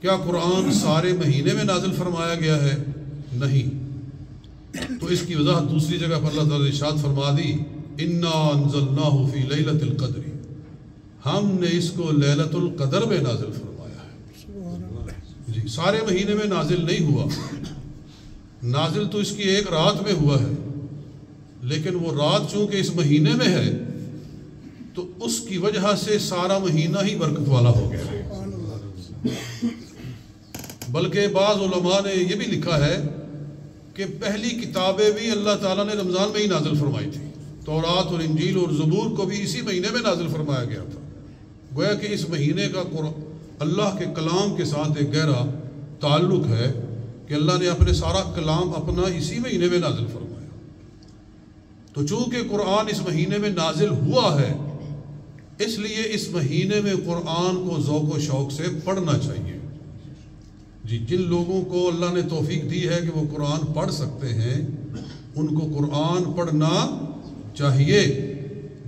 کیا قرآن سارے مہینے میں نازل فرمایا گیا ہے؟ نہیں۔ تو اس کی وضاحت دوسری جگہ پر اللہ تعالیٰ نے ارشاد فرما دی، انا انزلناہ فی لیلۃ القدر، ہم نے اس کو لیلۃ القدر میں نازل فرمایا ہے۔ جی سارے مہینے میں نازل نہیں ہوا، نازل تو اس کی ایک رات میں ہوا ہے، لیکن وہ رات چونکہ اس مہینے میں ہے تو اس کی وجہ سے سارا مہینہ ہی برکت والا ہو گیا ہے۔ بلکہ بعض علماء نے یہ بھی لکھا ہے کہ پہلی کتابیں بھی اللہ تعالیٰ نے رمضان میں ہی نازل فرمائی تھی، تورات اور انجیل اور زبور کو بھی اسی مہینے میں نازل فرمایا گیا تھا۔ گویا کہ اس مہینے کا اللہ کے کلام کے ساتھ ایک گہرا تعلق ہے کہ اللہ نے اپنے سارا کلام اپنا اسی مہینے میں نازل فرمایا۔ تو چونکہ قرآن اس مہینے میں نازل ہوا ہے، اس لیے اس مہینے میں قرآن کو ذوق و شوق سے پڑھنا چاہیے۔ جی جن لوگوں کو اللہ نے توفیق دی ہے کہ وہ قرآن پڑھ سکتے ہیں، ان کو قرآن پڑھنا چاہیے۔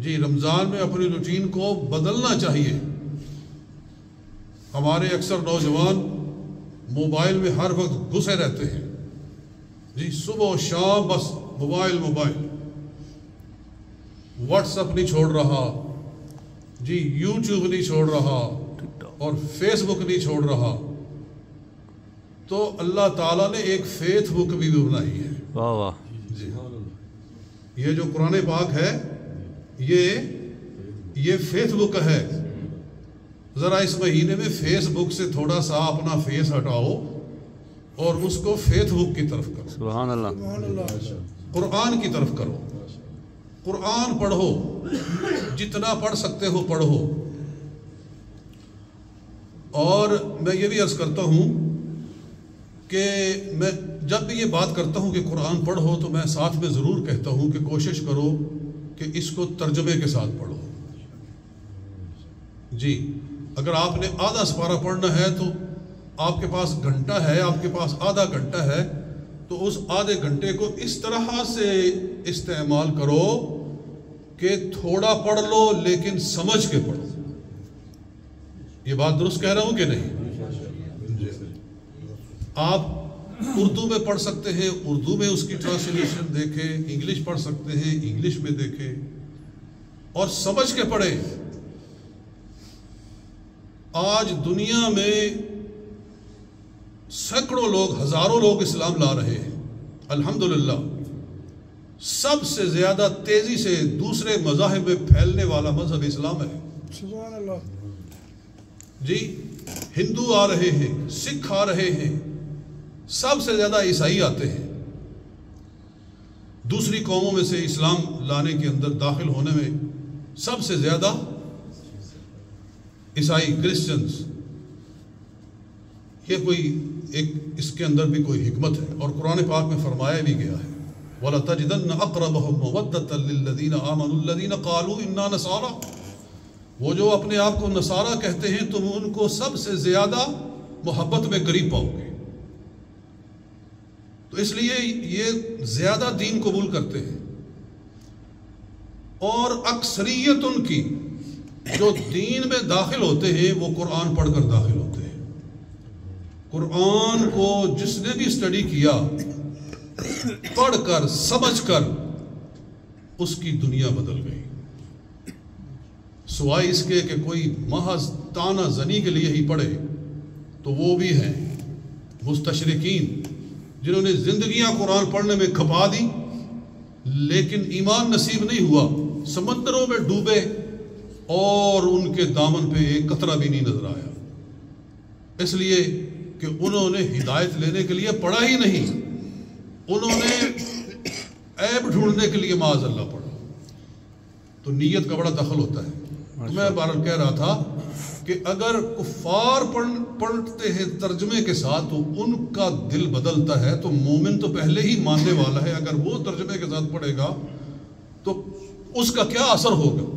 جی رمضان میں اپنی روٹین کو بدلنا چاہیے۔ ہمارے اکثر نوجوان موبائل میں ہر وقت گھسے رہتے ہیں، جی صبح و شام بس موبائل، واٹس ایپ نہیں چھوڑ رہا، جی یوٹیوب نہیں چھوڑ رہا، اور فیس بک نہیں چھوڑ رہا۔ تو اللہ تعالیٰ نے ایک فیس بک بھی بنائی ہے۔ واہ واہ۔ جی یہ جو قرآن پاک ہے یہ فیس بک ہے۔ ذرا اس مہینے میں فیس بک سے تھوڑا سا اپنا فیس ہٹاؤ اور اس کو فیس بک کی طرف کرو، سبحان اللہ، قرآن کی طرف کرو، قرآن پڑھو، جتنا پڑھ سکتے ہو پڑھو۔ اور میں یہ بھی عرض کرتا ہوں کہ میں جب بھی یہ بات کرتا ہوں کہ قرآن پڑھو تو میں ساتھ میں ضرور کہتا ہوں کہ کوشش کرو کہ اس کو ترجمے کے ساتھ پڑھو۔ جی اگر آپ نے آدھا سپارہ پڑھنا ہے تو آپ کے پاس گھنٹہ ہے، آپ کے پاس آدھا گھنٹہ ہے، تو اس آدھے گھنٹے کو اس طرح سے استعمال کرو کہ تھوڑا پڑھ لو لیکن سمجھ کے پڑھو۔ یہ بات درست کہہ رہا ہوں کہ نہیں؟ آپ اردو میں پڑھ سکتے ہیں، اردو میں اس کی ٹرانسلیشن دیکھیں، انگلش پڑھ سکتے ہیں، انگلش میں دیکھیں، اور سمجھ کے پڑھیں۔ آج دنیا میں سینکڑوں لوگ، ہزاروں لوگ اسلام لا رہے ہیں، الحمدللہ۔ سب سے زیادہ تیزی سے دوسرے مذاہب میں پھیلنے والا مذہب اسلام ہے۔ سبحان اللہ۔ جی ہندو آ رہے ہیں، سکھ آ رہے ہیں، سب سے زیادہ عیسائی آتے ہیں۔ دوسری قوموں میں سے اسلام لانے کے اندر داخل ہونے میں سب سے زیادہ عیسائی، کرسچنز۔ یہ کوئی ایک اس کے اندر بھی کوئی حکمت ہے، اور قرآن پاک میں فرمایا بھی گیا ہے وَلَتَجِدَنَّ أَقْرَبَهُمْ مَوَدَّةً لِلَّذِينَ آمَنُوا الَّذِينَ قَالُوا إِنَّا نَصَارَى، وہ جو اپنے آپ کو نصارہ کہتے ہیں تم ان کو سب سے زیادہ محبت میں قریب پاؤ گے۔ تو اس لیے یہ زیادہ دین قبول کرتے ہیں، اور اکثریت ان کی جو دین میں داخل ہوتے ہیں وہ قرآن پڑھ کر داخل ہوتے ہیں۔ قرآن کو جس نے بھی اسٹڈی کیا، پڑھ کر سمجھ کر، اس کی دنیا بدل گئی، سوائے اس کے کہ کوئی محض تانا زنی کے لیے ہی پڑھے، تو وہ بھی ہیں مستشرقین جنہوں نے زندگیاں قرآن پڑھنے میں کھپا دی، لیکن ایمان نصیب نہیں ہوا، سمندروں میں ڈوبے اور ان کے دامن پہ ایک قطرہ بھی نہیں نظر آیا، اس لیے کہ انہوں نے ہدایت لینے کے لیے پڑھا ہی نہیں، انہوں نے عیب ڈھونڈنے کے لیے معاذ اللہ پڑھا۔ تو نیت کا بڑا دخل ہوتا ہے۔ تو میں بہرحال کہہ رہا تھا کہ اگر کفار پڑھتے ہیں ترجمے کے ساتھ تو ان کا دل بدلتا ہے، تو مومن تو پہلے ہی ماننے والا ہے، اگر وہ ترجمے کے ساتھ پڑھے گا تو اس کا کیا اثر ہوگا۔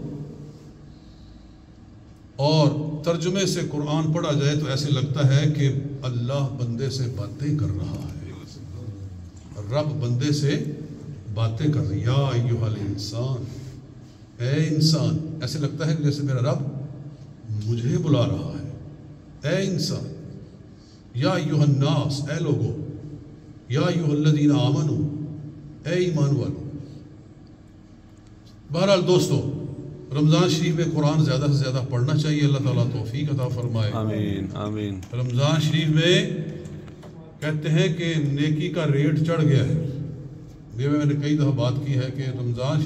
اور ترجمے سے قرآن پڑھا جائے تو ایسے لگتا ہے کہ اللہ بندے سے باتیں کر رہا ہے، رب بندے سے باتیں کر رہا ہے، یا ایھا الانسان، اے انسان، ایسے لگتا ہے کہ جیسے میرا رب مجھے بلا رہا ہے، اے انسان۔ یا ایھا الناس، اے لوگو، یا ایھا الذین آمنو، اے ایمان والو۔ بہرحال دوستو، رمضان شریف میں قرآن زیادہ سے زیادہ پڑھنا چاہیے، اللہ تعالیٰ توفیق عطا فرمائے۔ آمین آمین۔ رمضان شریف میں کہتے ہیں کہ نیکی کا ریٹ چڑھ گیا ہے، یہ میں نے کئی دفعہ بات کی ہے کہ رمضان شریف